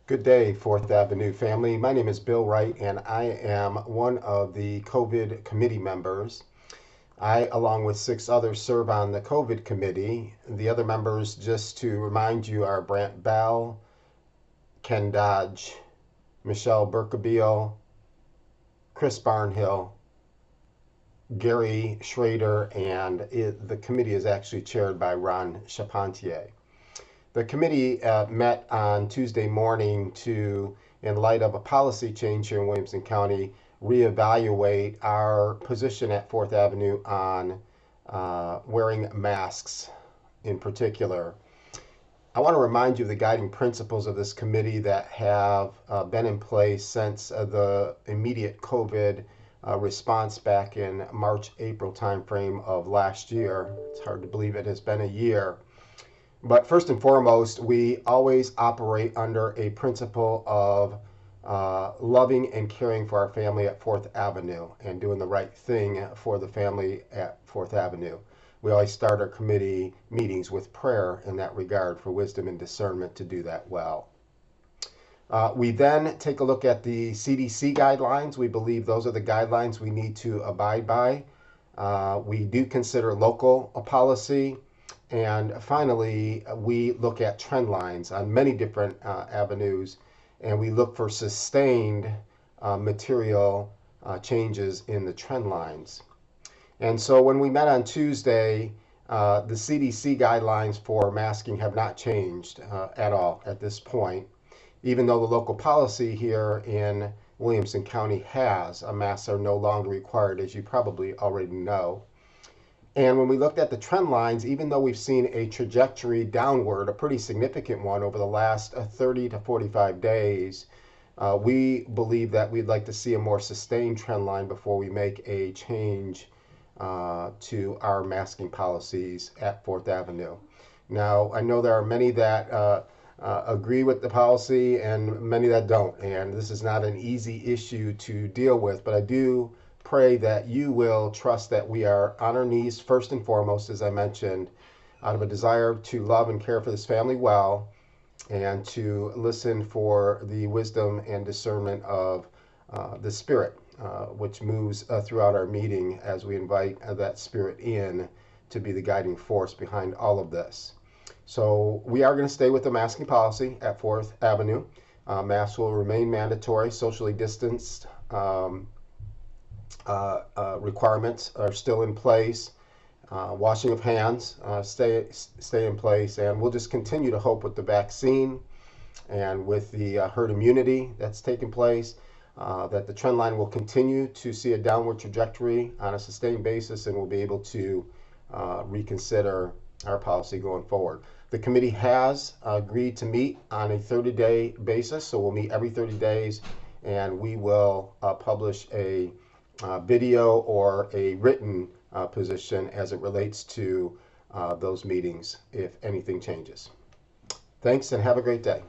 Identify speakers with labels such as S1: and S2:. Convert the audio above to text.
S1: Good day, Fourth Avenue family. My name is Bill Wright, and I am one of the COVID committee members. I, along with six others, serve on the COVID committee. The other members, just to remind you, are Brant Bell, Ken Dodge, Michelle Berkebiel, Chris Barnhill, Gary Schrader, and the committee is actually chaired by Ron Charpentier. The committee met on Tuesday morning to, in light of a policy change here in Williamson County, reevaluate our position at Fourth Avenue on wearing masks in particular. I want to remind you of the guiding principles of this committee that have been in place since the immediate COVID response back in March, April timeframe of last year. It's hard to believe it has been a year. But first and foremost, we always operate under a principle of loving and caring for our family at Fourth Avenue and doing the right thing for the family at Fourth Avenue. We always start our committee meetings with prayer in that regard for wisdom and discernment to do that well. We then take a look at the CDC guidelines. We believe those are the guidelines we need to abide by. We do consider local policy. And finally, we look at trend lines on many different avenues, and we look for sustained material changes in the trend lines. And so when we met on Tuesday, the CDC guidelines for masking have not changed at all at this point, even though the local policy here in Williamson County has. Masks are no longer required, as you probably already know. And when we looked at the trend lines, even though we've seen a trajectory downward, a pretty significant one over the last 30 to 45 days, we believe that we'd like to see a more sustained trend line before we make a change to our masking policies at Fourth Avenue. Now, I know there are many that agree with the policy and many that don't, and this is not an easy issue to deal with, but I do pray that you will trust that we are on our knees first and foremost, as I mentioned, out of a desire to love and care for this family well, and to listen for the wisdom and discernment of the Spirit, which moves throughout our meeting as we invite that Spirit in to be the guiding force behind all of this. So we are going to stay with the masking policy at Fourth Avenue. Masks will remain mandatory, socially distanced. Requirements are still in place. Washing of hands stay in place, and we'll just continue to hope with the vaccine and with the herd immunity that's taking place that the trend line will continue to see a downward trajectory on a sustained basis, and we'll be able to reconsider our policy going forward. The committee has agreed to meet on a 30-day basis, so we'll meet every 30 days, and we will publish a video or a written position as it relates to those meetings if anything changes. Thanks, and have a great day.